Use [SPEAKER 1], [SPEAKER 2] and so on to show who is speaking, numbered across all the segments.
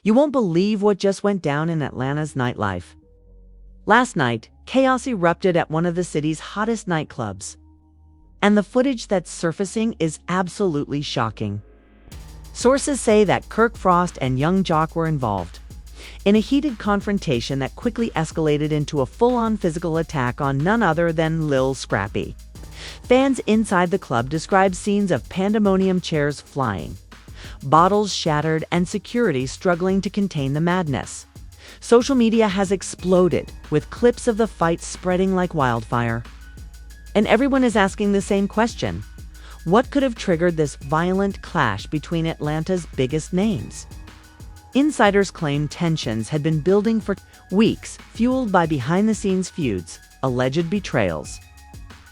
[SPEAKER 1] You won't believe what just went down in Atlanta's nightlife. Last night, chaos erupted at one of the city's hottest nightclubs. And the footage that's surfacing is absolutely shocking. Sources say that Kirk Frost and young Jock were involved in a heated confrontation that quickly escalated into a full-on physical attack on none other than Lil Scrappy. Fans inside the club describe scenes of pandemonium, chairs flying, bottles shattered, and security struggling to contain the madness. Social media has exploded, with clips of the fight spreading like wildfire. And everyone is asking the same question: what could have triggered this violent clash between Atlanta's biggest names? Insiders claim tensions had been building for weeks, fueled by behind-the-scenes feuds, alleged betrayals,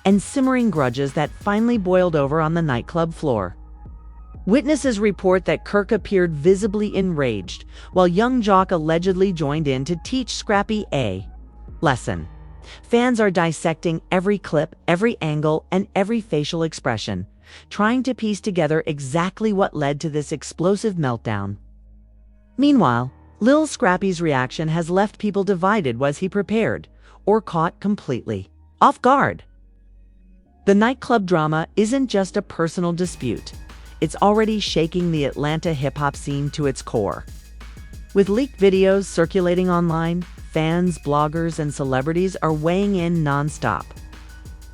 [SPEAKER 1] and simmering grudges that finally boiled over on the nightclub floor. Witnesses report that Kirk appeared visibly enraged, while young Jock allegedly joined in to teach Scrappy a lesson. Fans are dissecting every clip, every angle, and every facial expression, trying to piece together exactly what led to this explosive meltdown. Meanwhile, Lil Scrappy's reaction has left people divided. Was he prepared, or caught completely off guard? The nightclub drama isn't just a personal dispute. It's already shaking the Atlanta hip-hop scene to its core. With leaked videos circulating online, fans, bloggers, and celebrities are weighing in non-stop.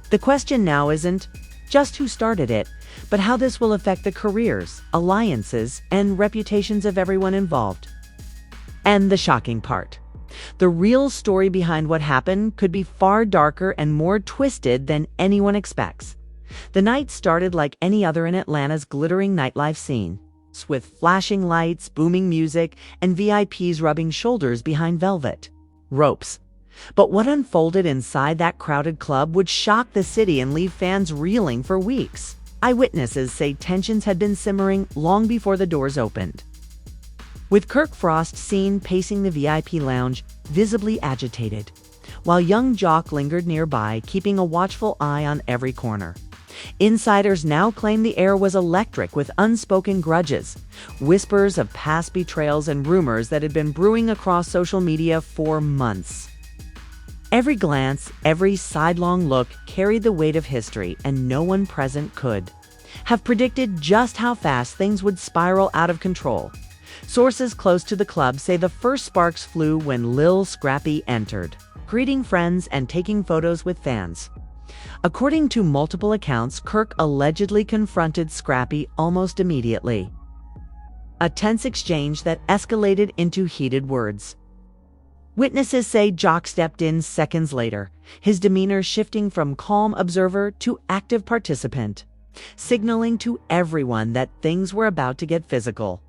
[SPEAKER 1] The question now isn't just who started it, but how this will affect the careers, alliances, and reputations of everyone involved. And the shocking part: the real story behind what happened could be far darker and more twisted than anyone expects. The night started like any other in Atlanta's glittering nightlife scene, with flashing lights, booming music, and VIPs rubbing shoulders behind velvet ropes. But what unfolded inside that crowded club would shock the city and leave fans reeling for weeks. Eyewitnesses say tensions had been simmering long before the doors opened, with Kirk Frost seen pacing the VIP lounge, visibly agitated, while young Jock lingered nearby, keeping a watchful eye on every corner. Insiders now claim the air was electric with unspoken grudges, whispers of past betrayals, and rumors that had been brewing across social media for months. Every glance, every sidelong look carried the weight of history, and no one present could have predicted just how fast things would spiral out of control. Sources close to the club say the first sparks flew when Lil Scrappy entered, greeting friends and taking photos with fans. According to multiple accounts, Kirk allegedly confronted Scrappy almost immediately, a tense exchange that escalated into heated words. Witnesses say Jock stepped in seconds later, his demeanor shifting from calm observer to active participant, signaling to everyone that things were about to get physical.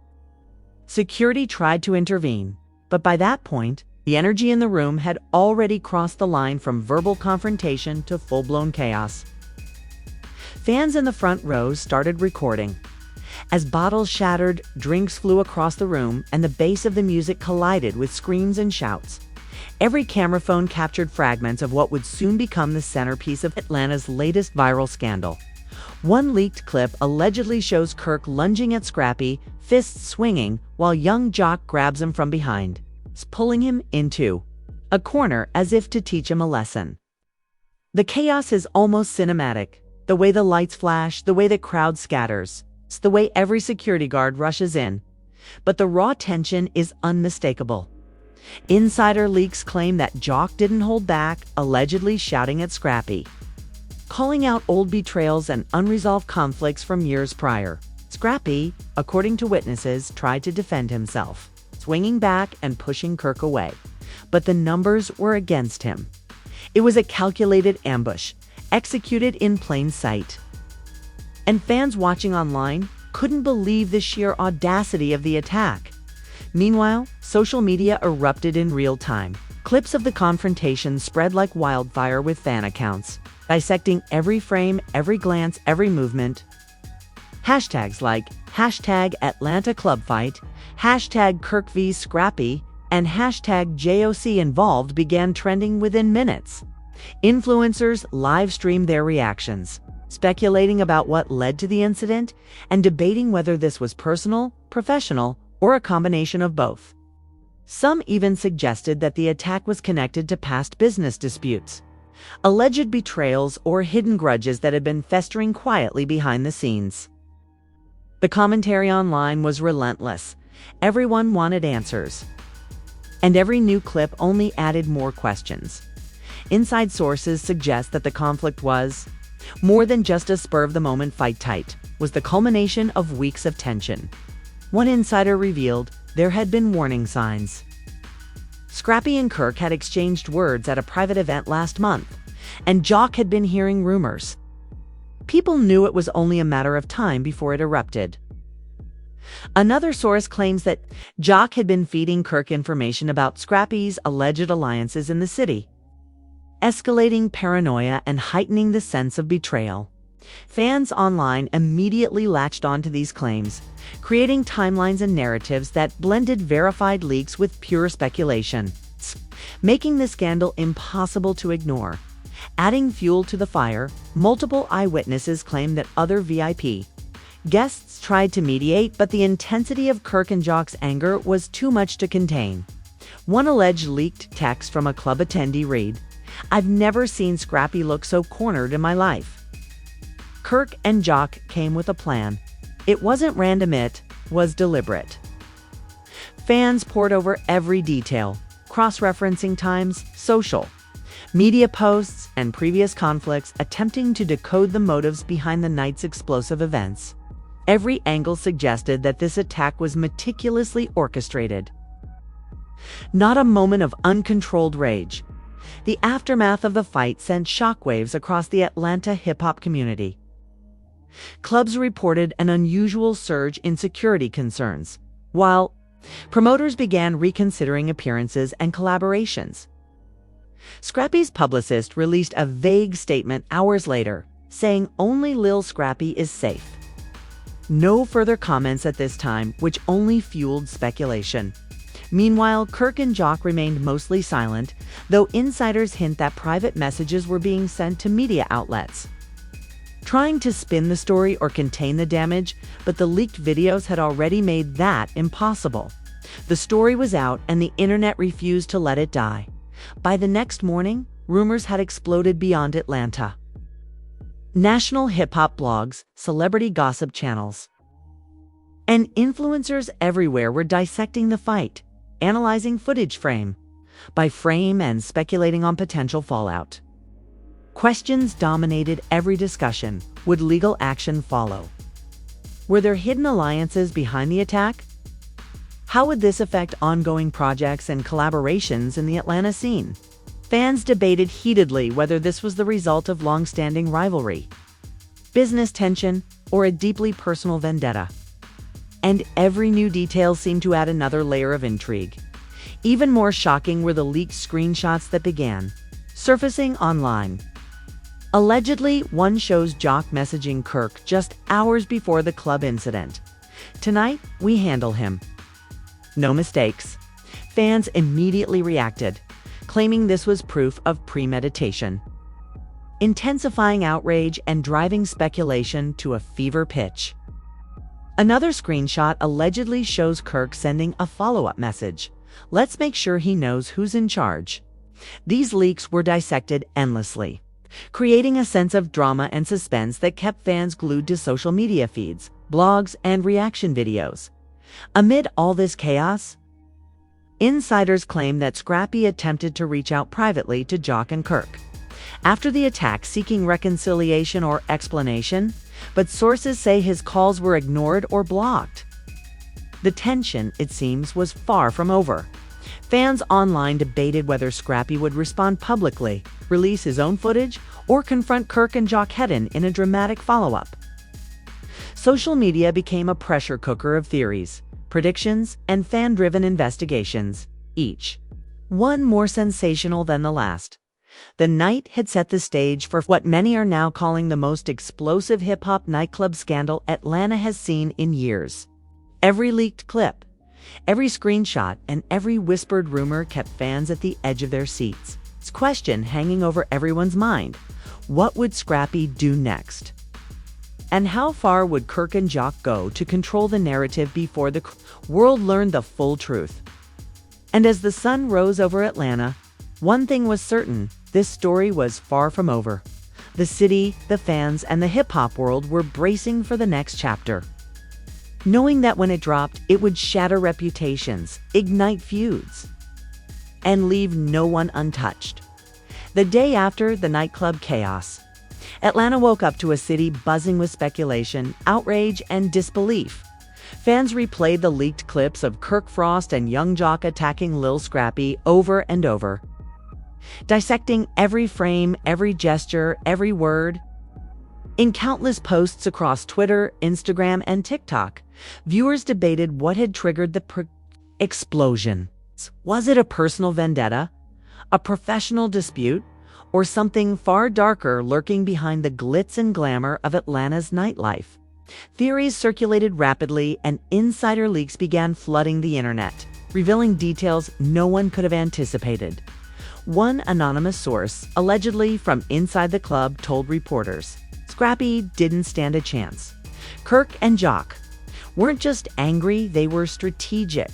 [SPEAKER 1] Security tried to intervene, but by that point, the energy in the room had already crossed the line from verbal confrontation to full-blown chaos. Fans in the front rows started recording. As bottles shattered, drinks flew across the room, and the bass of the music collided with screams and shouts. Every camera phone captured fragments of what would soon become the centerpiece of Atlanta's latest viral scandal. One leaked clip allegedly shows Kirk lunging at Scrappy, fists swinging, while young Jock grabs him from behind, pulling him into a corner as if to teach him a lesson. The chaos is almost cinematic. The way the lights flash, the way the crowd scatters, it's the way every security guard rushes in. But the raw tension is unmistakable. Insider leaks claim that Jock didn't hold back, allegedly shouting at Scrappy, calling out old betrayals and unresolved conflicts from years prior. Scrappy, according to witnesses, tried to defend himself, swinging back and pushing Kirk away. But the numbers were against him. It was a calculated ambush, executed in plain sight. And fans watching online couldn't believe the sheer audacity of the attack. Meanwhile, social media erupted in real time. Clips of the confrontation spread like wildfire, with fan accounts dissecting every frame, every glance, every movement. Hashtags like #AtlantaClubFight, #Kirk v Scrappy, and #JOCinvolved began trending within minutes. Influencers live streamed their reactions, speculating about what led to the incident and debating whether this was personal, professional, or a combination of both. Some even suggested that the attack was connected to past business disputes, alleged betrayals, or hidden grudges that had been festering quietly behind the scenes. The commentary online was relentless. Everyone wanted answers. And every new clip only added more questions. Inside sources suggest that the conflict was more than just a spur-of-the-moment fight, was the culmination of weeks of tension. One insider revealed there had been warning signs. Scrappy and Kirk had exchanged words at a private event last month, and Jock had been hearing rumors. People knew it was only a matter of time before it erupted. Another source claims that Jock had been feeding Kirk information about Scrappy's alleged alliances in the city, escalating paranoia and heightening the sense of betrayal. Fans online immediately latched onto these claims, creating timelines and narratives that blended verified leaks with pure speculation, making the scandal impossible to ignore. Adding fuel to the fire, multiple eyewitnesses claimed that other VIP guests tried to mediate, but the intensity of Kirk and Jock's anger was too much to contain. One alleged leaked text from a club attendee read, "I've never seen Scrappy look so cornered in my life." Kirk and Jock came with a plan. It wasn't random, it was deliberate. Fans pored over every detail, cross-referencing times, social media posts, and previous conflicts, attempting to decode the motives behind the night's explosive events. Every angle suggested that this attack was meticulously orchestrated. Not a moment of uncontrolled rage. The aftermath of the fight sent shockwaves across the Atlanta hip-hop community. Clubs reported an unusual surge in security concerns, while promoters began reconsidering appearances and collaborations. Scrappy's publicist released a vague statement hours later, saying only Lil Scrappy is safe. No further comments at this time, which only fueled speculation. Meanwhile, Kirk and Jock remained mostly silent, though insiders hint that private messages were being sent to media outlets, trying to spin the story or contain the damage, but the leaked videos had already made that impossible. The story was out, and the internet refused to let it die. By the next morning, rumors had exploded beyond Atlanta. National hip-hop blogs, celebrity gossip channels, and influencers everywhere were dissecting the fight, analyzing footage frame by frame and speculating on potential fallout. Questions dominated every discussion. Would legal action follow? Were there hidden alliances behind the attack? How would this affect ongoing projects and collaborations in the Atlanta scene? Fans debated heatedly whether this was the result of long-standing rivalry, business tension, or a deeply personal vendetta. And every new detail seemed to add another layer of intrigue. Even more shocking were the leaked screenshots that began surfacing online. Allegedly, one shows Jock messaging Kirk just hours before the club incident. "Tonight, we handle him. No mistakes." Fans immediately reacted, claiming this was proof of premeditation, intensifying outrage and driving speculation to a fever pitch. Another screenshot allegedly shows Kirk sending a follow-up message. "Let's make sure he knows who's in charge." These leaks were dissected endlessly, creating a sense of drama and suspense that kept fans glued to social media feeds, blogs, and reaction videos. Amid all this chaos, insiders claim that Scrappy attempted to reach out privately to Jock and Kirk after the attack, seeking reconciliation or explanation, but sources say his calls were ignored or blocked. The tension, it seems, was far from over. Fans online debated whether Scrappy would respond publicly, release his own footage, or confront Kirk and Jock head-on in a dramatic follow-up. Social media became a pressure cooker of theories, predictions, and fan-driven investigations, each one more sensational than the last. The night had set the stage for what many are now calling the most explosive hip-hop nightclub scandal Atlanta has seen in years. Every leaked clip, every screenshot, and every whispered rumor kept fans at the edge of their seats. This question hanging over everyone's mind: what would Scrappy do next? And how far would Kirk and Jock go to control the narrative before the world learned the full truth? And as the sun rose over Atlanta, one thing was certain: this story was far from over. The city, the fans, and the hip-hop world were bracing for the next chapter, knowing that when it dropped, it would shatter reputations, ignite feuds, and leave no one untouched. The day after the nightclub chaos, Atlanta woke up to a city buzzing with speculation, outrage, and disbelief. Fans replayed the leaked clips of Kirk Frost and Young Jock attacking Lil Scrappy over and over, dissecting every frame, every gesture, every word. In countless posts across Twitter, Instagram, and TikTok, viewers debated what had triggered the explosion. Was it a personal vendetta, a professional dispute, or something far darker lurking behind the glitz and glamour of Atlanta's nightlife? Theories circulated rapidly, and insider leaks began flooding the internet, revealing details no one could have anticipated. One anonymous source, allegedly from inside the club, told reporters Scrappy didn't stand a chance. Kirk and Jock weren't just angry, they were strategic.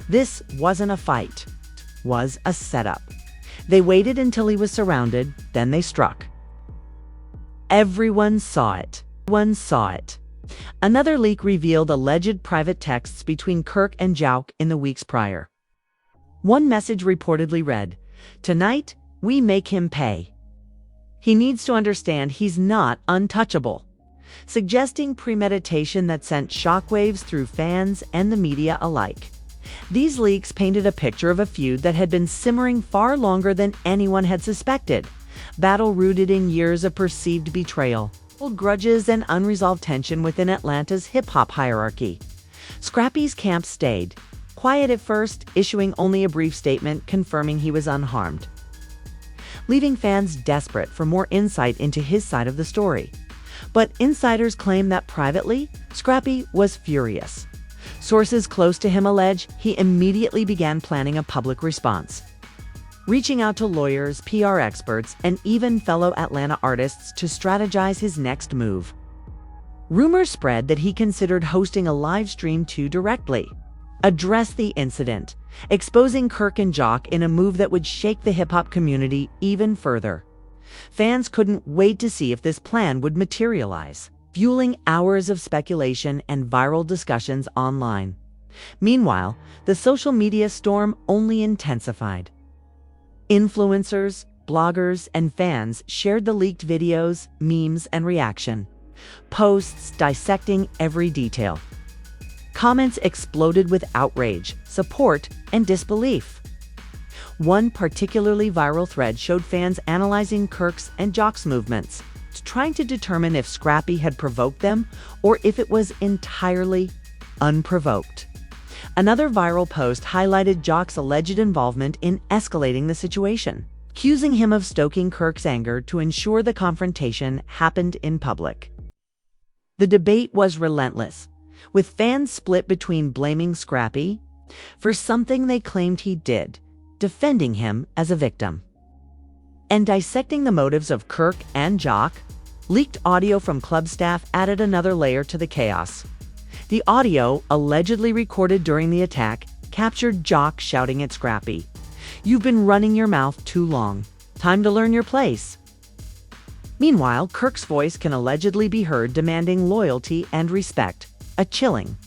[SPEAKER 1] This wasn't a fight, it was a setup. They waited until he was surrounded, then they struck. Everyone saw it. Another leak revealed alleged private texts between Kirk and Jock in the weeks prior. One message reportedly read, "Tonight, we make him pay. He needs to understand he's not untouchable," suggesting premeditation that sent shockwaves through fans and the media alike. These leaks painted a picture of a feud that had been simmering far longer than anyone had suspected. Battle rooted in years of perceived betrayal, old grudges, and unresolved tension within Atlanta's hip-hop hierarchy. Scrappy's camp stayed quiet at first, issuing only a brief statement confirming he was unharmed, leaving fans desperate for more insight into his side of the story. But insiders claim that privately, Scrappy was furious. Sources close to him allege he immediately began planning a public response, reaching out to lawyers, PR experts, and even fellow Atlanta artists to strategize his next move. Rumors spread that he considered hosting a live stream to directly address the incident, exposing Kirk and Jock in a move that would shake the hip-hop community even further. Fans couldn't wait to see if this plan would materialize, fueling hours of speculation and viral discussions online. Meanwhile, the social media storm only intensified. Influencers, bloggers, and fans shared the leaked videos, memes, and reaction posts dissecting every detail. Comments exploded with outrage, support, and disbelief. One particularly viral thread showed fans analyzing Kirk's and Jock's movements, trying to determine if Scrappy had provoked them or if it was entirely unprovoked. Another viral post highlighted Jock's alleged involvement in escalating the situation, accusing him of stoking Kirk's anger to ensure the confrontation happened in public. The debate was relentless, with fans split between blaming Scrappy for something they claimed he did, defending him as a victim, and dissecting the motives of Kirk and Jock. Leaked audio from club staff added another layer to the chaos. The audio, allegedly recorded during the attack, captured Jock shouting at Scrappy, "You've been running your mouth too long. Time to learn your place." Meanwhile, Kirk's voice can allegedly be heard demanding loyalty and respect, a chilling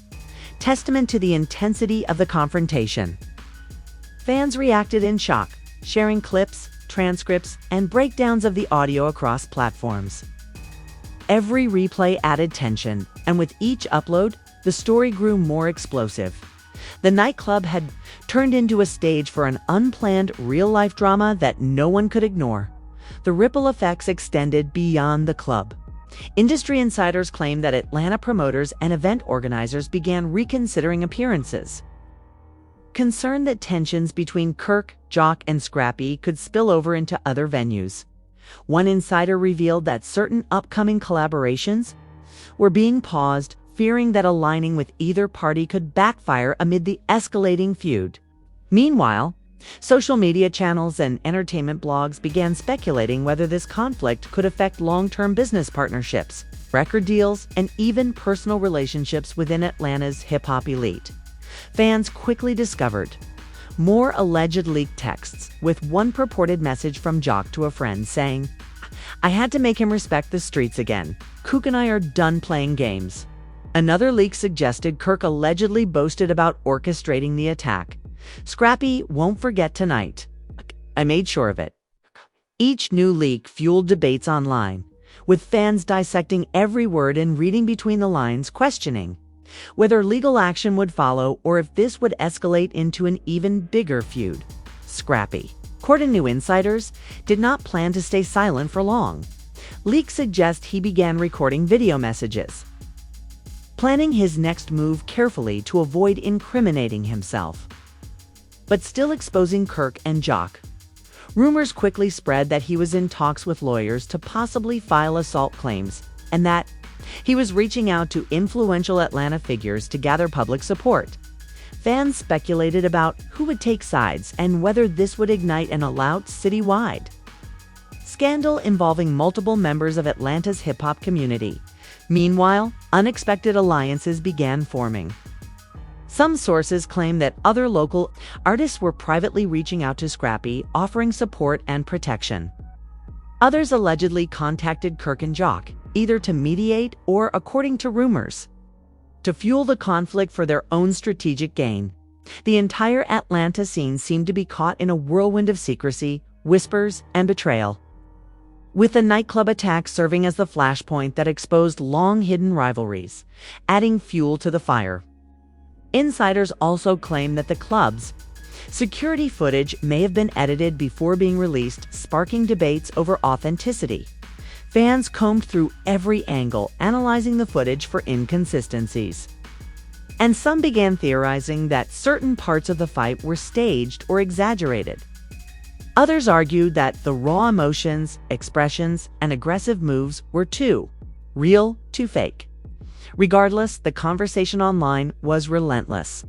[SPEAKER 1] testament to the intensity of the confrontation. Fans reacted in shock, sharing clips, transcripts, and breakdowns of the audio across platforms. Every replay added tension, and with each upload, the story grew more explosive. The nightclub had turned into a stage for an unplanned, real-life drama that no one could ignore. The ripple effects extended beyond the club. Industry insiders claim that Atlanta promoters and event organizers began reconsidering appearances, concerned that tensions between Kirk, Jock, and Scrappy could spill over into other venues. One insider revealed that certain upcoming collaborations were being paused, fearing that aligning with either party could backfire amid the escalating feud. Meanwhile, social media channels and entertainment blogs began speculating whether this conflict could affect long-term business partnerships, record deals, and even personal relationships within Atlanta's hip-hop elite. Fans quickly discovered More alleged leaked texts, with one purported message from Jock to a friend saying, "I had to make him respect the streets again. Kook and I are done playing games." Another leak suggested Kirk allegedly boasted about orchestrating the attack. "Scrappy won't forget tonight. I made sure of it." Each new leak fueled debates online, with fans dissecting every word and reading between the lines, questioning whether legal action would follow or if this would escalate into an even bigger feud. Scrappy, according to insiders, did not plan to stay silent for long. Leaks suggest he began recording video messages, planning his next move carefully to avoid incriminating himself, but still exposing Kirk and Jock. Rumors quickly spread that he was in talks with lawyers to possibly file assault claims, and that he was reaching out to influential Atlanta figures to gather public support. Fans speculated about who would take sides and whether this would ignite an all-out citywide scandal involving multiple members of Atlanta's hip-hop community. Meanwhile, unexpected alliances began forming. Some sources claim that other local artists were privately reaching out to Scrappy, offering support and protection. Others allegedly contacted Kirk and Jock, either to mediate or, according to rumors, to fuel the conflict for their own strategic gain. The entire Atlanta scene seemed to be caught in a whirlwind of secrecy, whispers, and betrayal, with the nightclub attack serving as the flashpoint that exposed long-hidden rivalries, adding fuel to the fire. Insiders also claim that the club's security footage may have been edited before being released, sparking debates over authenticity. Fans combed through every angle, analyzing the footage for inconsistencies. And some began theorizing that certain parts of the fight were staged or exaggerated. Others argued that the raw emotions, expressions, and aggressive moves were too real to fake. Regardless, the conversation online was relentless,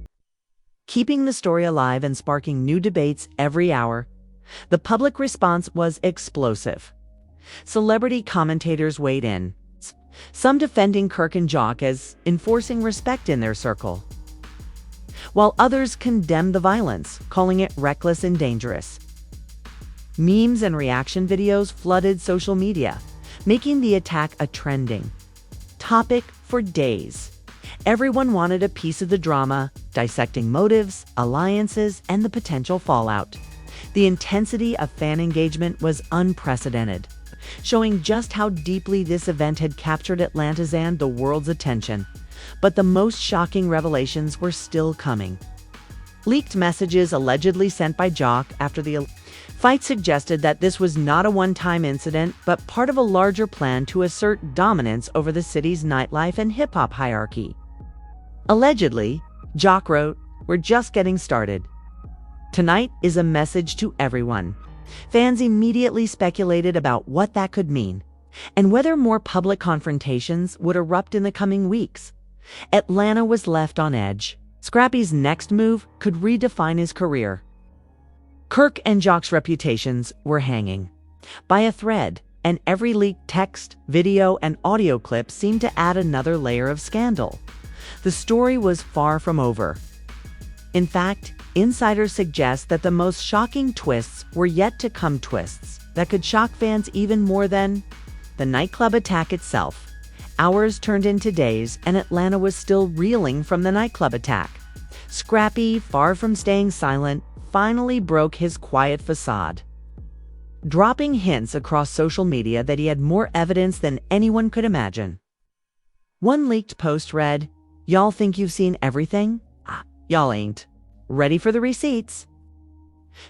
[SPEAKER 1] keeping the story alive and sparking new debates every hour. The public response was explosive. Celebrity commentators weighed in, some defending Kirk and Jock as enforcing respect in their circle, while others condemned the violence, calling it reckless and dangerous. Memes and reaction videos flooded social media, making the attack a trending topic for days. Everyone wanted a piece of the drama, dissecting motives, alliances, and the potential fallout. The intensity of fan engagement was unprecedented, showing just how deeply this event had captured Atlanta's and the world's attention. But the most shocking revelations were still coming. Leaked messages allegedly sent by Jock after the fight suggested that this was not a one-time incident, but part of a larger plan to assert dominance over the city's nightlife and hip-hop hierarchy. Allegedly, Jock wrote, "We're just getting started. Tonight is a message to everyone." Fans immediately speculated about what that could mean, and whether more public confrontations would erupt in the coming weeks. Atlanta was left on edge. Scrappy's next move could redefine his career. Kirk and Jock's reputations were hanging by a thread, and every leaked text, video, and audio clip seemed to add another layer of scandal. The story was far from over. In fact, insiders suggest that the most shocking twists were yet to come, twists that could shock fans even more than the nightclub attack itself. Hours turned into days, and Atlanta was still reeling from the nightclub attack. Scrappy, far from staying silent, finally broke his quiet facade, dropping hints across social media that he had more evidence than anyone could imagine. One leaked post read, "Y'all think you've seen everything? Y'all ain't. Ready for the receipts."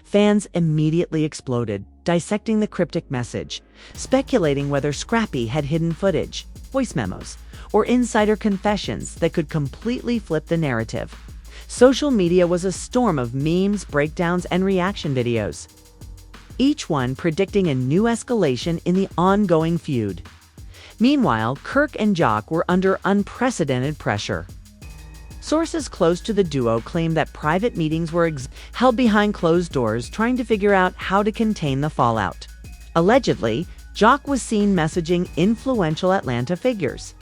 [SPEAKER 1] Fans immediately exploded, dissecting the cryptic message, speculating whether Scrappy had hidden footage, voice memos, or insider confessions that could completely flip the narrative. Social media was a storm of memes, breakdowns, and reaction videos, each one predicting a new escalation in the ongoing feud. Meanwhile, Kirk and Jock were under unprecedented pressure. Sources close to the duo claim that private meetings were held behind closed doors, trying to figure out how to contain the fallout. Allegedly, Jock was seen messaging influential Atlanta figures,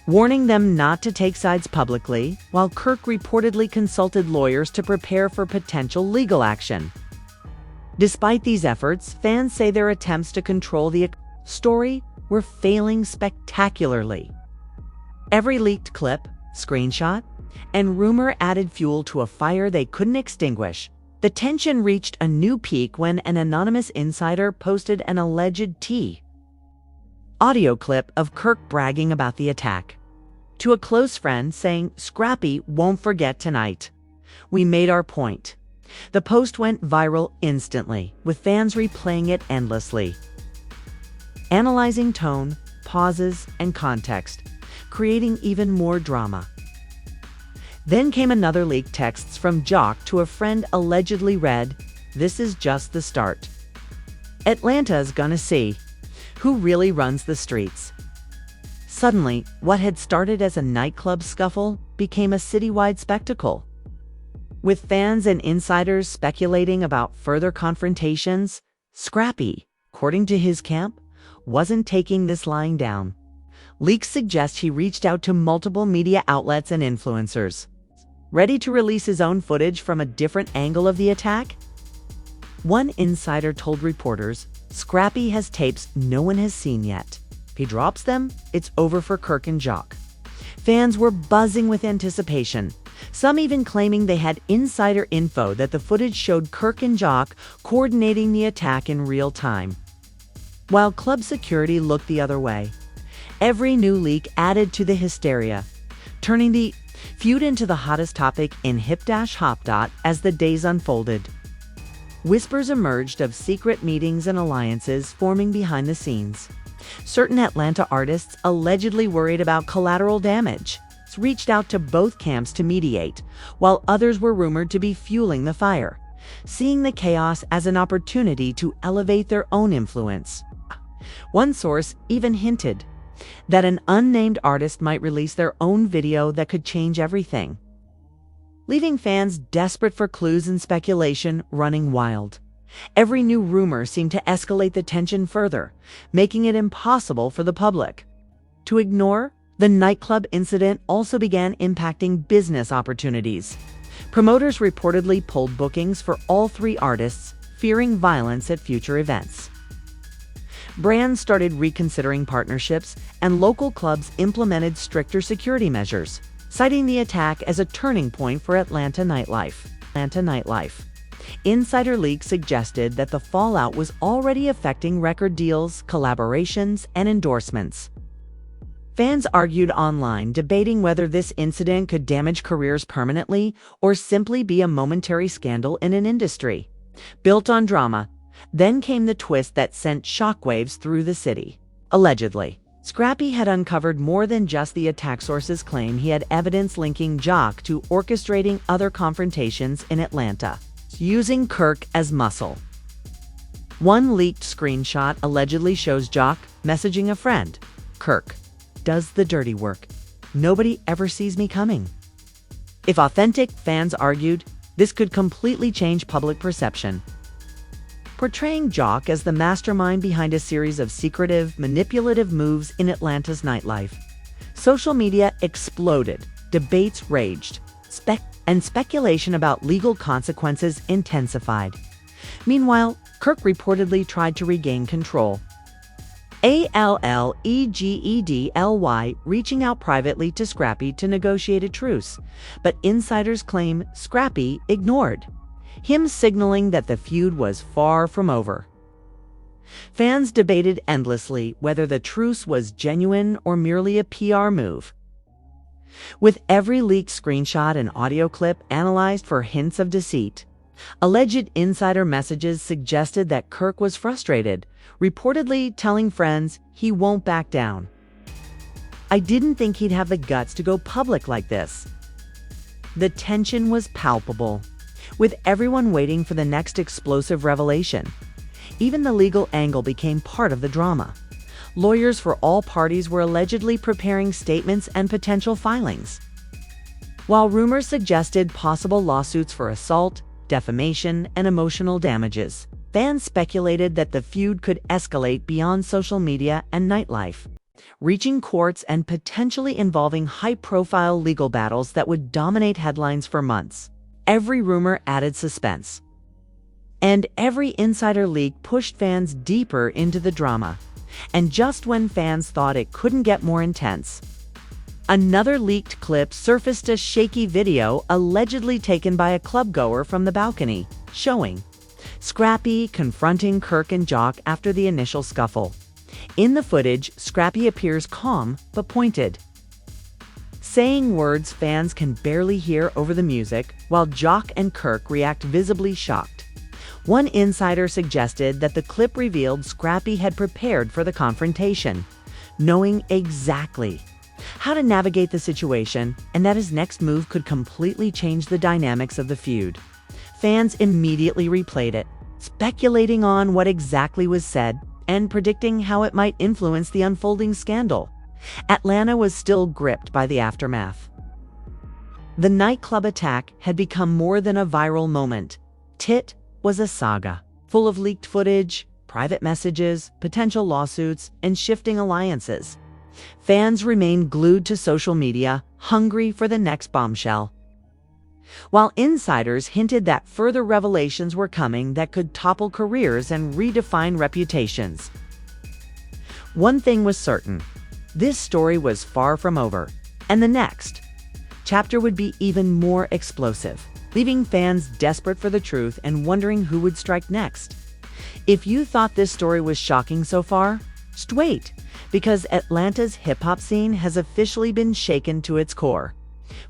[SPEAKER 1] warning them not to take sides publicly, while Kirk reportedly consulted lawyers to prepare for potential legal action. Despite these efforts, fans say their attempts to control the story were failing spectacularly. Every leaked clip, screenshot, and rumor added fuel to a fire they couldn't extinguish. The tension reached a new peak when an anonymous insider posted an alleged audio clip of Kirk bragging about the attack to a close friend, saying, "Scrappy won't forget tonight. We made our point." The post went viral instantly, with fans replaying it endlessly, analyzing tone, pauses, and context, creating even more drama. Then came another leaked text from Jock to a friend allegedly read, "This is just the start. Atlanta's gonna see who really runs the streets." Suddenly, what had started as a nightclub scuffle became a citywide spectacle, with fans and insiders speculating about further confrontations. Scrappy, according to his camp, wasn't taking this lying down. Leaks suggest he reached out to multiple media outlets and influencers, ready to release his own footage from a different angle of the attack. One insider told reporters, "Scrappy has tapes no one has seen yet. If he drops them, it's over for Kirk and Jock." Fans were buzzing with anticipation, some even claiming they had insider info that the footage showed Kirk and Jock coordinating the attack in real time. While club security looked the other way, every new leak added to the hysteria, turning the feud into the hottest topic in hip-hop. As the days unfolded, whispers emerged of secret meetings and alliances forming behind the scenes. Certain Atlanta artists, allegedly worried about collateral damage, reached out to both camps to mediate, while others were rumored to be fueling the fire, seeing the chaos as an opportunity to elevate their own influence. One source even hinted that an unnamed artist might release their own video that could change everything, leaving fans desperate for clues and speculation running wild. Every new rumor seemed to escalate the tension further, making it impossible for the public to ignore. The nightclub incident also began impacting business opportunities. Promoters reportedly pulled bookings for all three artists, fearing violence at future events. Brands started reconsidering partnerships, and local clubs implemented stricter security measures, citing the attack as a turning point for Atlanta nightlife. Insider leaks suggested that the fallout was already affecting record deals, collaborations, and endorsements. Fans argued online, debating whether this incident could damage careers permanently or simply be a momentary scandal in an industry built on drama. Then came the twist that sent shockwaves through the city. Allegedly, Scrappy had uncovered more than just the attack. Sources claim he had evidence linking Jock to orchestrating other confrontations in Atlanta, using Kirk as muscle. One leaked screenshot allegedly shows Jock messaging a friend, "Kirk does the dirty work. Nobody ever sees me coming." If authentic, fans argued, this could completely change public perception, portraying Jock as the mastermind behind a series of secretive, manipulative moves in Atlanta's nightlife. Social media exploded, debates raged, and speculation about legal consequences intensified. Meanwhile, Kirk reportedly tried to regain control, reaching out privately to Scrappy to negotiate a truce, but insiders claim Scrappy ignored him, signaling that the feud was far from over. Fans debated endlessly whether the truce was genuine or merely a PR move, with every leaked screenshot and audio clip analyzed for hints of deceit. Alleged insider messages suggested that Kirk was frustrated, reportedly telling friends he won't back down. "I didn't think he'd have the guts to go public like this." The tension was palpable, with everyone waiting for the next explosive revelation. Even the legal angle became part of the drama. Lawyers for all parties were allegedly preparing statements and potential filings, while rumors suggested possible lawsuits for assault, defamation, and emotional damages. Fans speculated that the feud could escalate beyond social media and nightlife. reaching courts and potentially involving high-profile legal battles that would dominate headlines for months. Every rumor added suspense, and every insider leak pushed fans deeper into the drama. And just when fans thought it couldn't get more intense, another leaked clip surfaced, a shaky video allegedly taken by a clubgoer from the balcony, showing Scrappy confronting Kirk and Jock after the initial scuffle. In the footage, Scrappy appears calm but pointed, saying words fans can barely hear over the music, while Jock and Kirk react visibly shocked. One insider suggested that the clip revealed Scrappy had prepared for the confrontation, knowing exactly how to navigate the situation, and that his next move could completely change the dynamics of the feud. Fans immediately replayed it, speculating on what exactly was said and predicting how it might influence the unfolding scandal. Atlanta was still gripped by the aftermath. The nightclub attack had become more than a viral moment. It was a saga, full of leaked footage, private messages, potential lawsuits, and shifting alliances. Fans remained glued to social media, hungry for the next bombshell, while insiders hinted that further revelations were coming that could topple careers and redefine reputations. One thing was certain: this story was far from over, and the next chapter would be even more explosive, leaving fans desperate for the truth and wondering who would strike next. If you thought this story was shocking so far, just wait, because Atlanta's hip-hop scene has officially been shaken to its core.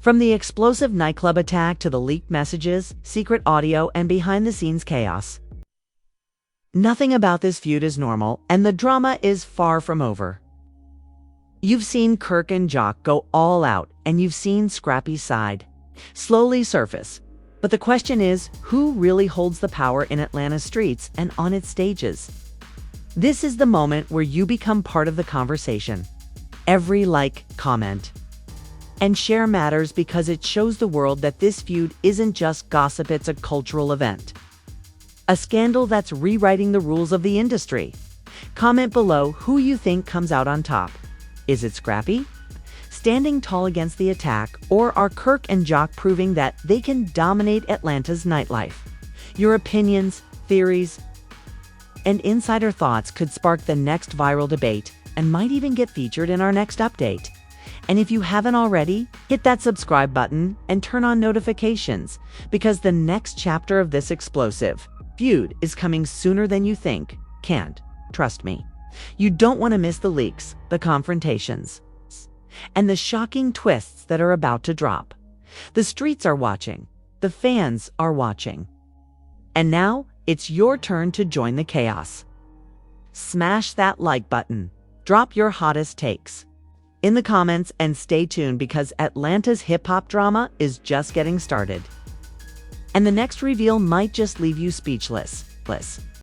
[SPEAKER 1] From the explosive nightclub attack to the leaked messages, secret audio, and behind-the-scenes chaos, nothing about this feud is normal, and the drama is far from over. You've seen Kirk and Jock go all out, and you've seen Scrappy's side slowly surface. But the question is, who really holds the power in Atlanta's streets and on its stages? This is the moment where you become part of the conversation. Every like, comment, and share matters, because it shows the world that this feud isn't just gossip, it's a cultural event. A scandal that's rewriting the rules of the industry. Comment below who you think comes out on top. Is it Scrappy, standing tall against the attack, or are Kirk and Jock proving that they can dominate Atlanta's nightlife? Your opinions, theories, and insider thoughts could spark the next viral debate and might even get featured in our next update. And if you haven't already, hit that subscribe button and turn on notifications, because the next chapter of this explosive feud is coming sooner than you think. Can't. Trust me. You don't want to miss the leaks, the confrontations, and the shocking twists that are about to drop. The streets are watching. The fans are watching. And now, it's your turn to join the chaos. Smash that like button. Drop your hottest takes in the comments and stay tuned, because Atlanta's hip-hop drama is just getting started. And the next reveal might just leave you speechless.